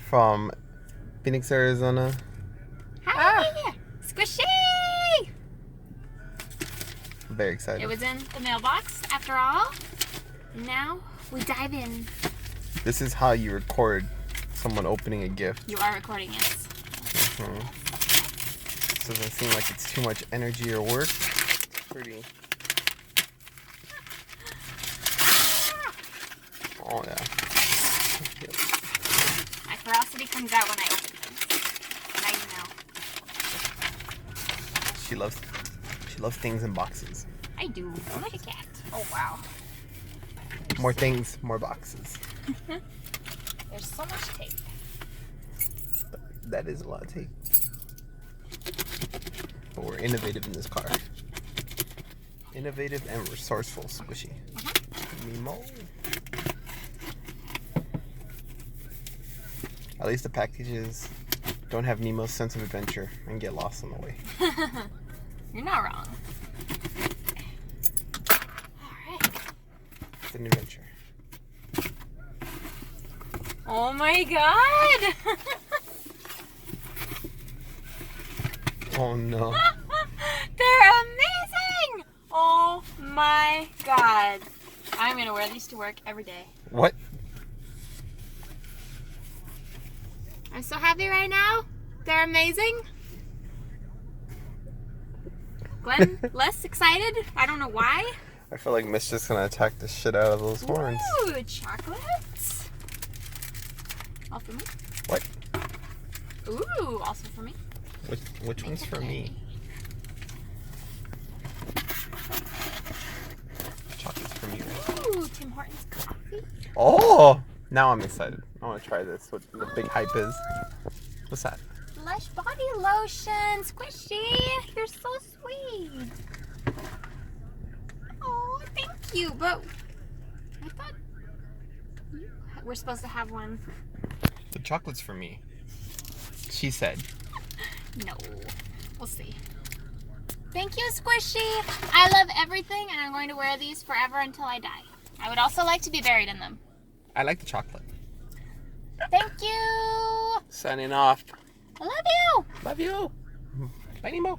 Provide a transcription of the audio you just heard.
from Phoenix, Arizona. Hi! Squishy! I'm very excited. It was in the mailbox after all. Now we dive in. This is how you record someone opening a gift. You are recording it. This doesn't seem like it's too much energy or work. It's pretty. Oh yeah. My ferocity comes out when I open things. Now you know. She loves things in boxes. I do. I'm like a cat. Oh wow. More things, more boxes. There's so much tape. That is a lot of tape. But we're innovative in this car. Innovative and resourceful, Squishy. Nemo. At least the packages don't have Nemo's sense of adventure and get lost on the way. You're not wrong. Alright. It's an adventure. Oh my god! Oh no. They're amazing! Oh my god. I'm gonna wear these to work every day. What? I'm so happy right now. They're amazing. Glenn, less excited? I don't know why. I feel like Miss just gonna attack the shit out of those horns. Ooh, chocolates. All for me. What? Ooh, also for me. Which one's for me? Chocolate's for me, right? Ooh, Tim Hortons coffee. Oh! Now I'm excited. I want to try this. What the big hype is. What's that? Lush body lotion. Squishy, you're so sweet. Oh, thank you. But I thought we're supposed to have one. The chocolate's for me. She said. No, we'll see. Thank you, Squishy. I love everything, and I'm going to wear these forever until I die. I would also like to be buried in them. I like the chocolate. Thank you. Signing off. I love you. Love you. Bye, Nemo.